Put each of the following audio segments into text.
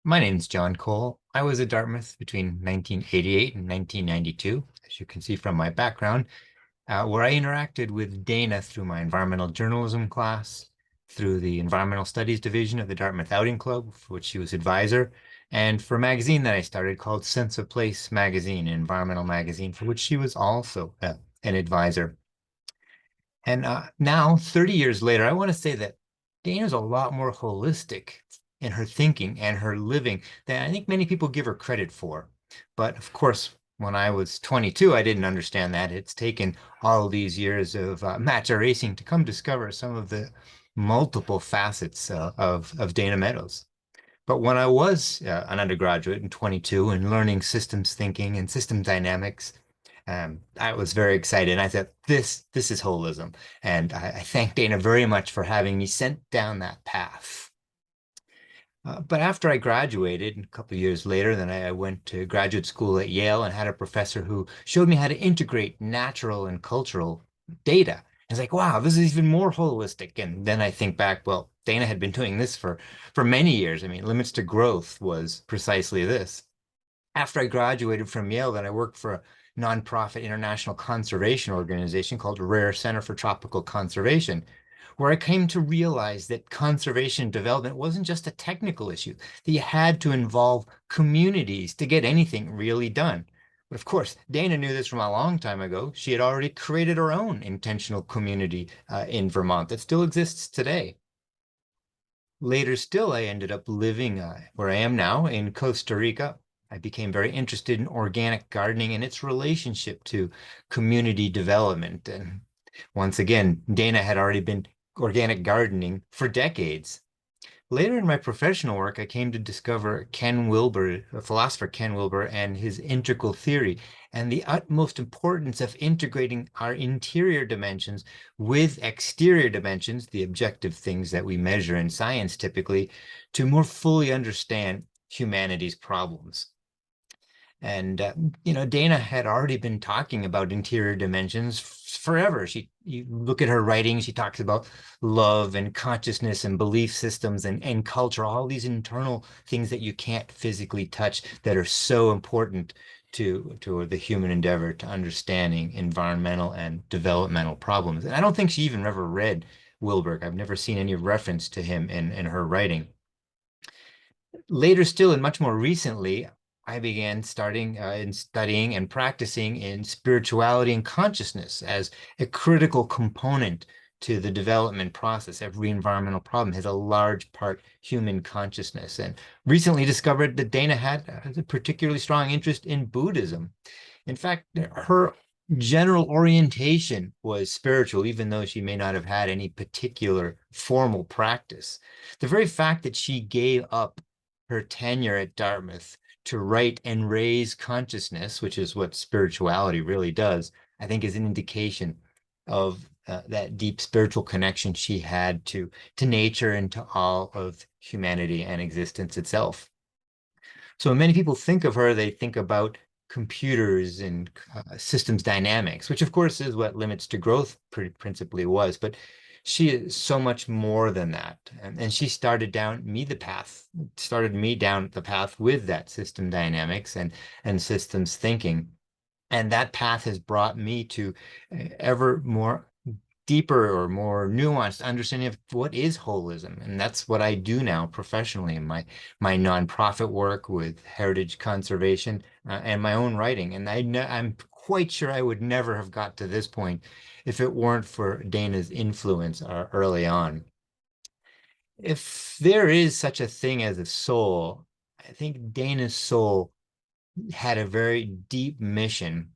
My name's Jon Kohl. I was at Dartmouth between 1988 and 1992, as you can see from my background, where I interacted with Dana through my environmental journalism class, through the environmental studies division of the Dartmouth Outing Club, for which she was advisor, and for a magazine that I started called Sense of Place Magazine, an environmental magazine, for which she was also an advisor. And now, 30 years later, I want to say that Dana's a lot more holistic in her thinking and her living than I think many people give her credit for. But of course, when I was 22, I didn't understand that. It's taken all these years of matcha racing to come discover some of the multiple facets of Dana Meadows. But when I was an undergraduate in 22 and learning systems thinking and system dynamics, I was very excited. And I said, this is holism. And I thank Dana very much for having me sent down that path. But after I graduated, a couple of years later, then I went to graduate school at Yale and had a professor who showed me how to integrate natural and cultural data. It's like, wow, this is even more holistic. And then I think back, well, Dana had been doing this for many years. I mean, Limits to Growth was precisely this. After I graduated from Yale, then I worked for a nonprofit international conservation organization called Rare Center for Tropical Conservation, where I came to realize that conservation development wasn't just a technical issue, that you had to involve communities to get anything really done. But of course, Dana knew this from a long time ago. She had already created her own intentional community in Vermont that still exists today. Later still, I ended up living where I am now in Costa Rica. I became very interested in organic gardening and its relationship to community development. And once again, Dana had already been organic gardening for decades. Later in my professional work, I came to discover Ken Wilber, the philosopher Ken Wilber, and his integral theory, and the utmost importance of integrating our interior dimensions with exterior dimensions, the objective things that we measure in science typically, to more fully understand humanity's problems. And Dana had already been talking about interior dimensions forever. You look at her writing, she talks about love and consciousness and belief systems and culture, all these internal things that you can't physically touch that are so important to the human endeavor to understanding environmental and developmental problems. And I don't think she even ever read Wilberg. I've never seen any reference to him in her writing. Later still, and much more recently, I began starting in studying and practicing in spirituality and consciousness as a critical component to the development process. Every environmental problem has a large part human consciousness. And recently discovered that Dana had a particularly strong interest in Buddhism. In fact, her general orientation was spiritual, even though she may not have had any particular formal practice. The very fact that she gave up her tenure at Dartmouth to write and raise consciousness, which is what spirituality really does, I think is an indication of that deep spiritual connection she had to nature and to all of humanity and existence itself. So when many people think of her, they think about computers and systems dynamics, which of course is what Limits to Growth principally was. But she is so much more than that. And she started me down the path with that system dynamics and systems thinking. And that path has brought me to ever more deeper or more nuanced understanding of what is holism. And that's what I do now professionally in my nonprofit work with heritage conservation and my own writing. And I'm quite sure I would never have got to this point if it weren't for Dana's influence early on. If there is such a thing as a soul, I think Dana's soul had a very deep mission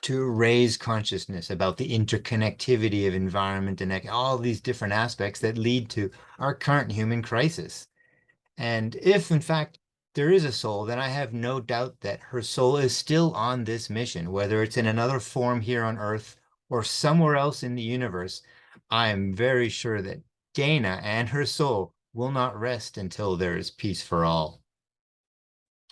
to raise consciousness about the interconnectivity of environment and all these different aspects that lead to our current human crisis. And if, in fact, there is a soul, then I have no doubt that her soul is still on this mission, whether it's in another form here on Earth or somewhere else in the universe. I am very sure that Dana and her soul will not rest until there is peace for all.